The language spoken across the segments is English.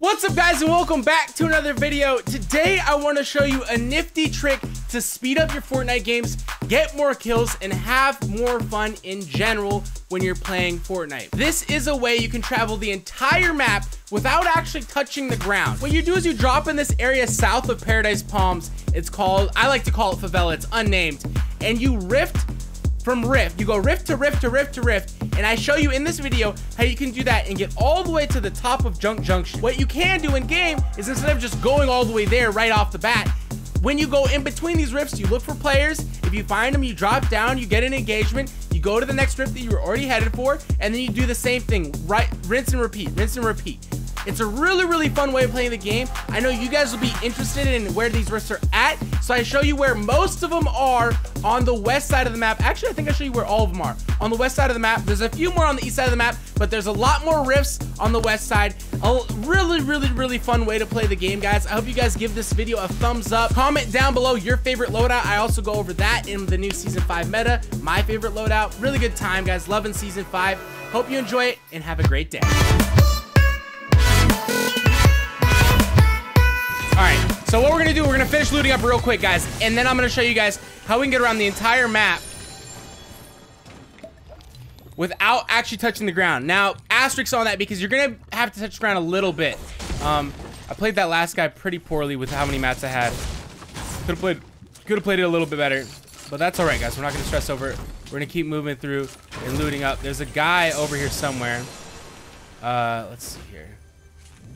What's up, guys, and welcome back to another video. Today I want to show you a nifty trick to speed up your Fortnite games, get more kills, and have more fun in general when you're playing Fortnite. This is a way you can travel the entire map without actually touching the ground. What you do is you drop in this area south of Paradise Palms. It's called, I like to call it Favela, it's unnamed, and you rift from rift. You go rift to rift to rift to rift, and I show you in this video how you can do that and get all the way to the top of Junk Junction. What you can do in game is, instead of just going all the way there right off the bat, when you go in between these rifts, you look for players. If you find them, you drop down, you get an engagement, you go to the next rift that you were already headed for, and then you do the same thing, right? Rinse and repeat, rinse and repeat. It's a really fun way of playing the game. I know you guys will be interested in where these rifts are at, so I show you where most of them are on the west side of the map. Actually, I think I show you where all of them are. On the west side of the map, there's a few more on the east side of the map, but there's a lot more rifts on the west side. A really fun way to play the game, guys. I hope you guys give this video a thumbs up. Comment down below your favorite loadout. I also go over that in the new Season 5 meta. My favorite loadout. Really good time, guys. Loving Season 5. Hope you enjoy it, and have a great day. Alright, so what we're gonna do, we're gonna finish looting up real quick, guys, and then I'm gonna show you guys how we can get around the entire map without actually touching the ground. Now, asterisks on that, because you're gonna have to touch the ground a little bit. I played that last guy pretty poorly with how many mats I had. Could have played it a little bit better, but that's alright, guys. We're not gonna stress over it. We're gonna keep moving through and looting up. There's a guy over here somewhere. Let's see here.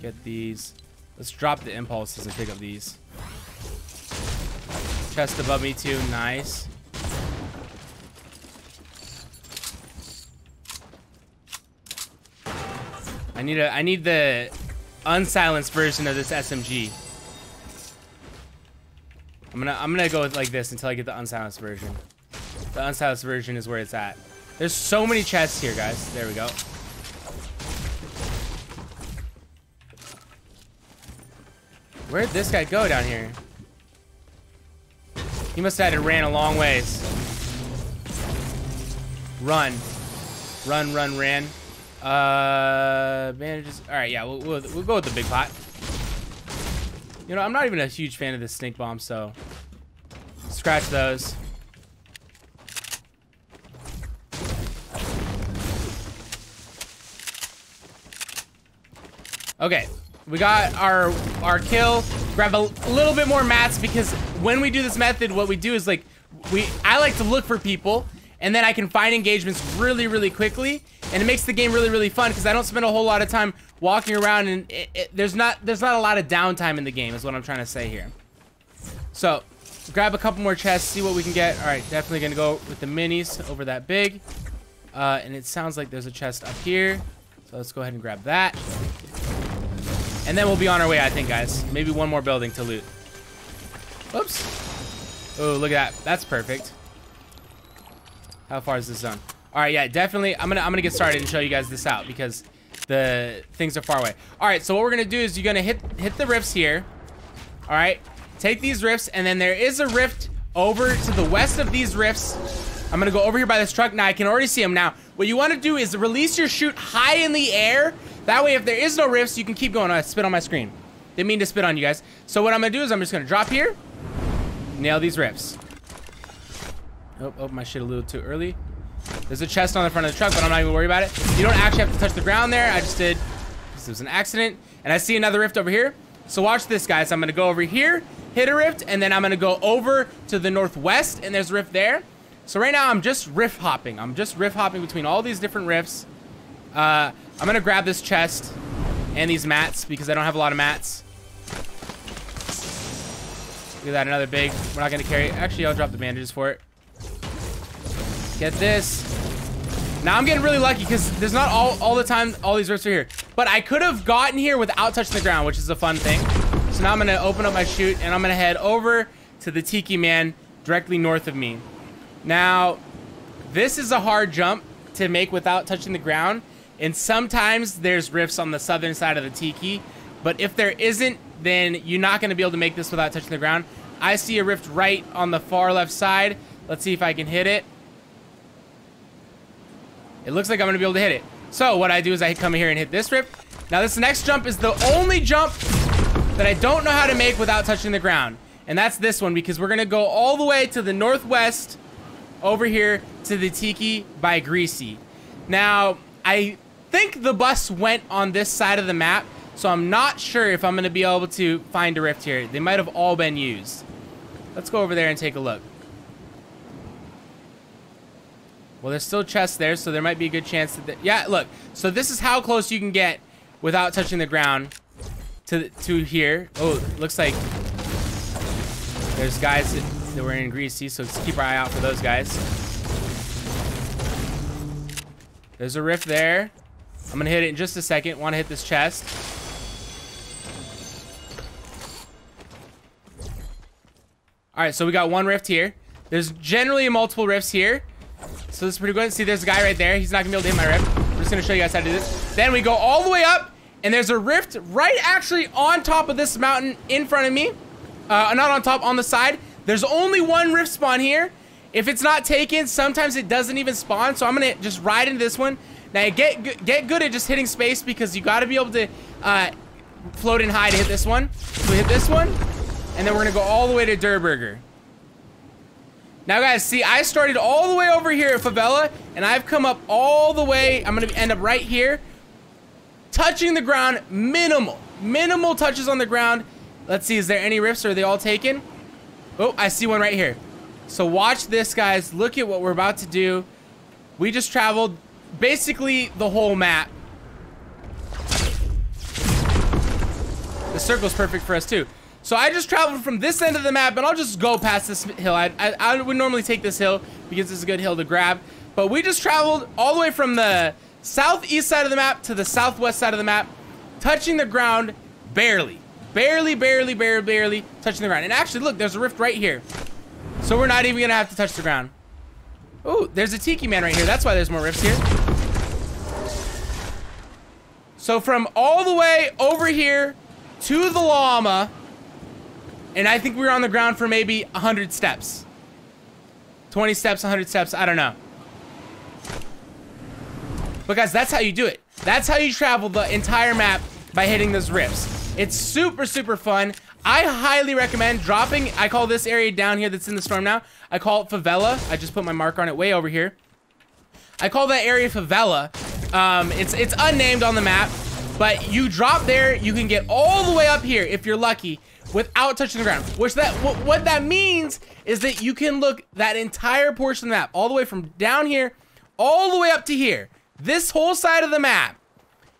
Get these. Let's drop the impulses and pick up these. Chest above me too, nice. I need the unsilenced version of this SMG. I'm gonna go with like this until I get the unsilenced version. The unsilenced version is where it's at. There's so many chests here, guys. There we go. Where'd this guy go down here? He must have had to ran a long ways. Ran. Bandages. All right, yeah, we'll go with the big pot. You know, I'm not even a huge fan of this snake bomb, so scratch those. Okay. We got our kill. Grab a little bit more mats, because when we do this method, what we do is like I like to look for people, and then I can find engagements really quickly, and it makes the game really fun, because I don't spend a whole lot of time walking around, and there's not a lot of downtime in the game, is what I'm trying to say here. So grab a couple more chests, see what we can get. All right, definitely gonna go with the minis over that big, and it sounds like there's a chest up here, so let's go ahead and grab that. And then we'll be on our way, I think, guys. Maybe one more building to loot. Oops. Oh, look at that. That's perfect. How far is this zone? All right, yeah, definitely. I'm gonna get started and show you guys this out, because the things are far away. All right, so what we're gonna do is you're gonna hit the rifts here. All right, take these rifts, and then there is a rift over to the west of these rifts. I'm gonna go over here by this truck. Now I can already see him. Now what you want to do is release your chute high in the air. That way, if there is no rifts, you can keep going. I spit on my screen. Didn't mean to spit on you guys. So what I'm gonna do is I'm just gonna drop here, nail these rifts. Oh, my shit a little too early. There's a chest on the front of the truck, but I'm not even worried about it. You don't actually have to touch the ground there. I just did, because it was an accident. And I see another rift over here. So watch this, guys. I'm gonna go over here, hit a rift, and then I'm gonna go over to the northwest, and there's a rift there. So right now I'm just rift hopping. I'm just rift hopping between all these different rifts. I'm gonna grab this chest and these mats, because I don't have a lot of mats. Look at that, another big. We're not gonna carry it. Actually, I'll drop the bandages for it. Get this. Now I'm getting really lucky, because there's not all the time all these rifts are here. But I could have gotten here without touching the ground, which is a fun thing. So now I'm gonna open up my chute, and I'm gonna head over to the Tiki Man directly north of me. Now, this is a hard jump to make without touching the ground. And sometimes there's rifts on the southern side of the Tiki, but if there isn't, then you're not going to be able to make this without touching the ground. I see a rift right on the far left side. Let's see if I can hit it. It looks like I'm going to be able to hit it. So what I do is I come here and hit this rift. Now this next jump is the only jump that I don't know how to make without touching the ground. And that's this one, because we're gonna go all the way to the northwest over here to the Tiki by Greasy. Now, I think the bus went on this side of the map, so I'm not sure if I'm gonna be able to find a rift here. They might have all been used. Let's go over there and take a look. Well, there's still chests there, so there might be a good chance that... Yeah, look. So this is how close you can get without touching the ground to here. Oh, looks like there's guys that were in Greasy, so let's keep our eye out for those guys. There's a rift there. I'm gonna hit it in just a second. Want to hit this chest. All right, so we got one rift here. There's generally multiple rifts here, so this is pretty good. See, there's a guy right there. He's not gonna be able to hit my rift. I'm just gonna show you guys how to do this. Then we go all the way up, and there's a rift right actually on top of this mountain in front of me. Not on top, on the side. There's only one rift spawn here. If it's not taken, sometimes it doesn't even spawn, so I'm gonna just ride into this one. Now get good at just hitting space, because you gotta be able to float in high to hit this one. So we hit this one, and then we're gonna go all the way to Durburger. Now guys, see, I started all the way over here at Favela, and I've come up all the way. I'm gonna end up right here, touching the ground. Minimal touches on the ground. Let's see, is there any rifts, or are they all taken? Oh, I see one right here. So watch this, guys. Look at what we're about to do. We just traveled basically the whole map. The circle's perfect for us too. So I just traveled from this end of the map, and I'll just go past this hill. I would normally take this hill because it's a good hill to grab, but we just traveled all the way from the southeast side of the map to the southwest side of the map, touching the ground barely touching the ground. And actually, look, there's a rift right here, so we're not even gonna have to touch the ground. Oh, there's a Tiki man right here. That's why there's more rifts here. So from all the way over here to the llama, and I think we were on the ground for maybe 100 steps. 20 steps, 100 steps, I don't know. But guys, that's how you do it. That's how you travel the entire map, by hitting those rifts. It's super fun. I highly recommend dropping. I call this area down here that's in the storm now, I call it Favela. I just put my marker on it way over here. I call that area Favela. It's unnamed on the map, but you drop there, you can get all the way up here if you're lucky without touching the ground. Which what that means is that you can look that entire portion of the map, all the way from down here all the way up to here. This whole side of the map,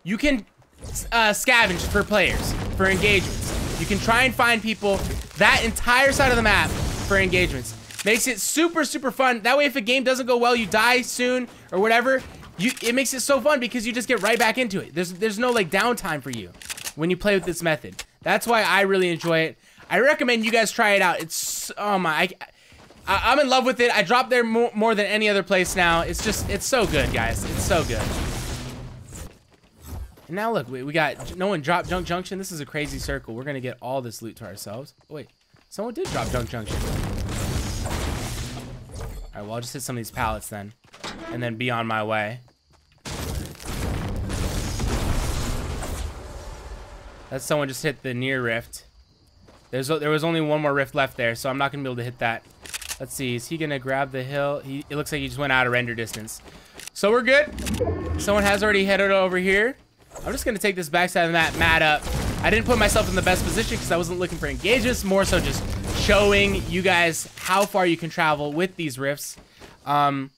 you can scavenge for players, for engagements. You can try and find people that entire side of the map for engagements. Makes it super fun. That way, if a game doesn't go well, you die soon or whatever, it makes it so fun because you just get right back into it. There's no like downtime for you when you play with this method. That's why I really enjoy it. I recommend you guys try it out. It's, oh my, I'm in love with it. I dropped there more than any other place now. It's so good, guys. It's so good. And now look, we got, no one dropped Junk Junction. This is a crazy circle. We're gonna get all this loot to ourselves. Oh, wait, someone did drop Junk Junction. All right, well, I'll just hit some of these pallets then, and then be on my way. That's someone just hit the near rift. There was only one more rift left there, so I'm not gonna be able to hit that. Let's see, is he gonna grab the hill? It looks like he just went out of render distance. So we're good. Someone has already headed over here. I'm just gonna take this backside of the map, mat up. I didn't put myself in the best position because I wasn't looking for engagements, more so just showing you guys how far you can travel with these rifts. Guys,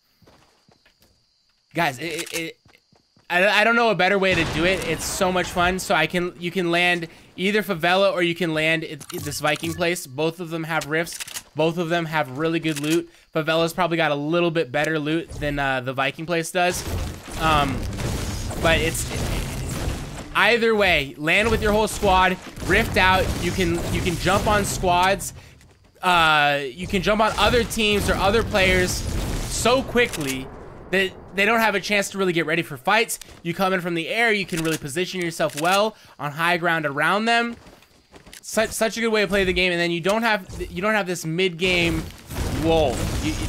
I don't know a better way to do it. It's so much fun. So you can land either Favela or you can land at this Viking place. Both of them have rifts. Both of them have really good loot. Favela's probably got a little bit better loot than the Viking place does. But either way, land with your whole squad, rift out. You can jump on squads. You can jump on other teams or other players so quickly that they don't have a chance to really get ready for fights. You come in from the air, you can really position yourself well on high ground around them. Such a good way to play the game, and then you don't have this mid-game lull.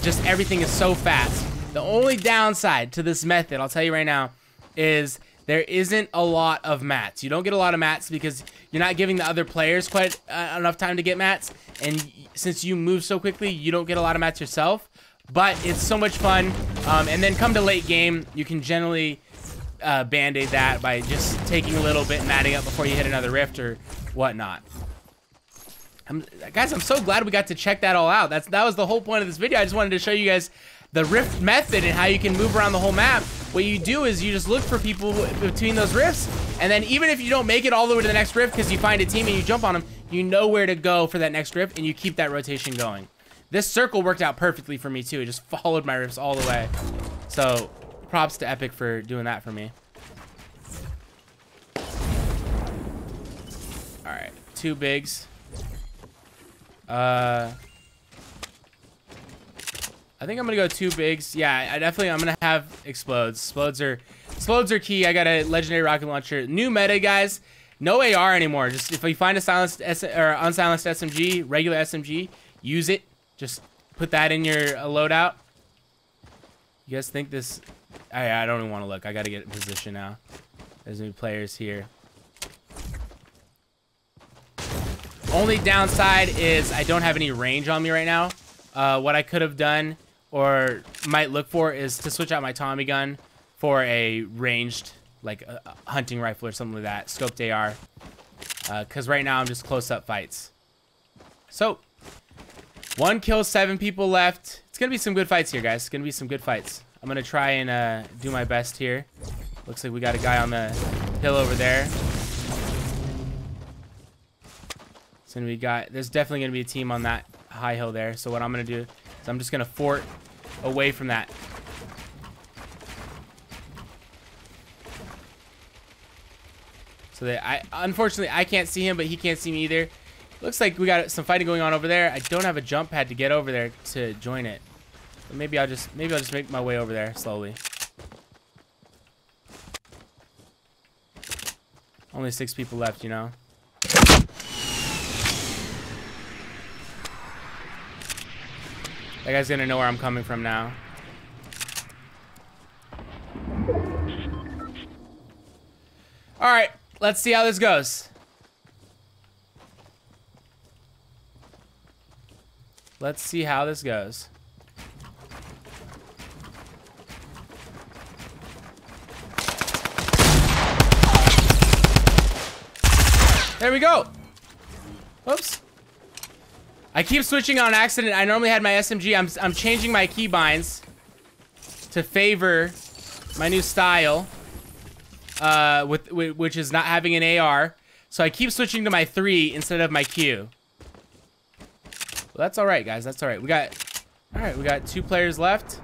Just everything is so fast. The only downside to this method, I'll tell you right now, is there isn't a lot of mats. You don't get a lot of mats because you're not giving the other players quite enough time to get mats. And since you move so quickly, you don't get a lot of mats yourself. But it's so much fun. And then come to late game, you can generally band-aid that by just taking a little bit and matting up before you hit another rift or whatnot. Guys, I'm so glad we got to check that all out. That was the whole point of this video. I just wanted to show you guys the rift method and how you can move around the whole map. What you do is you just look for people between those rifts, and then even if you don't make it all the way to the next rift because you find a team and you jump on them, you know where to go for that next rift and you keep that rotation going. This circle worked out perfectly for me too. It just followed my rifts all the way. So props to Epic for doing that for me. All right, 2 bigs. I think I'm gonna go 2 bigs. Yeah, I'm gonna have explodes. Explodes are key. I got a legendary rocket launcher. New meta, guys. No AR anymore. Just if you find a silenced or unsilenced SMG, regular SMG, use it. Just put that in your loadout. You guys think this? I don't even want to look. I gotta get in position now. There's new players here. Only downside is I don't have any range on me right now. What I could have done or might look for is to switch out my Tommy gun for a ranged, like a hunting rifle or something like that, scoped AR. Because right now I'm just close-up fights. So, 1 kill, 7 people left. It's going to be some good fights here, guys. It's going to be some good fights. I'm going to try and do my best here. Looks like we got a guy on the hill over there. So there's definitely going to be a team on that high hill there. So what I'm going to do is I'm just going to fort away from that. So that unfortunately I can't see him, but he can't see me either. Looks like we got some fighting going on over there. I don't have a jump pad to get over there to join it. But maybe I'll just make my way over there slowly. Only 6 people left, you know. That guy's gonna know where I'm coming from now. All right, let's see how this goes. Let's see how this goes. There we go. Oops. I keep switching on accident. I normally had my SMG. I'm changing my keybinds to favor my new style, which is not having an AR. So I keep switching to my 3 instead of my Q. Well, that's all right, guys. That's all right. We got 2 players left.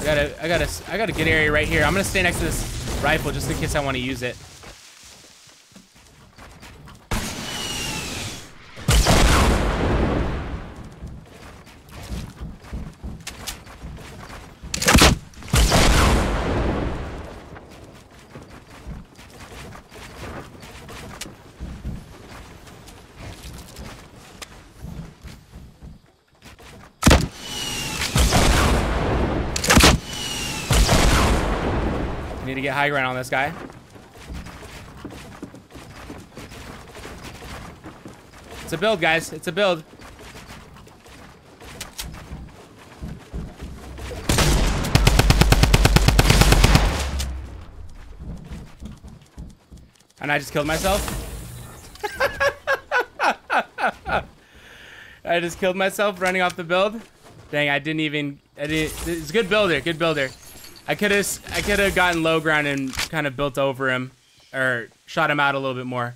I got a good area right here. I'm gonna stay next to this rifle just in case I want to use it. Need to get high ground on this guy. It's a build, guys. It's a build. And I just killed myself. I just killed myself running off the build. Dang, I didn't. It's a good builder. Good builder. I could have gotten low ground and kind of built over him, or shot him out a little bit more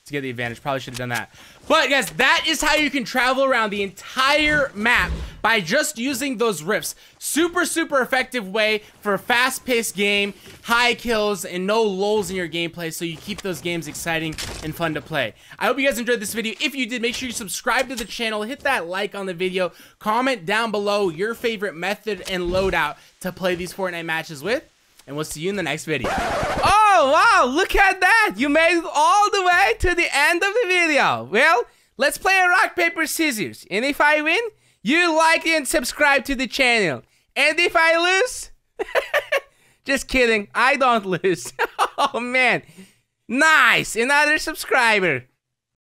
to get the advantage. Probably should have done that. But guys, that is how you can travel around the entire map by just using those rifts. Super, super effective way for a fast-paced game, high kills, and no lulls in your gameplay, so you keep those games exciting and fun to play. I hope you guys enjoyed this video. If you did, make sure you subscribe to the channel, hit that like on the video, comment down below your favorite method and loadout to play these Fortnite matches with, and we'll see you in the next video. Oh, wow, look at that. You made it all the way to the end of the video. Well, let's play a rock, paper, scissors. And if I win, you like and subscribe to the channel. And if I lose, Just kidding. I don't lose. Oh, man. Nice. Another subscriber.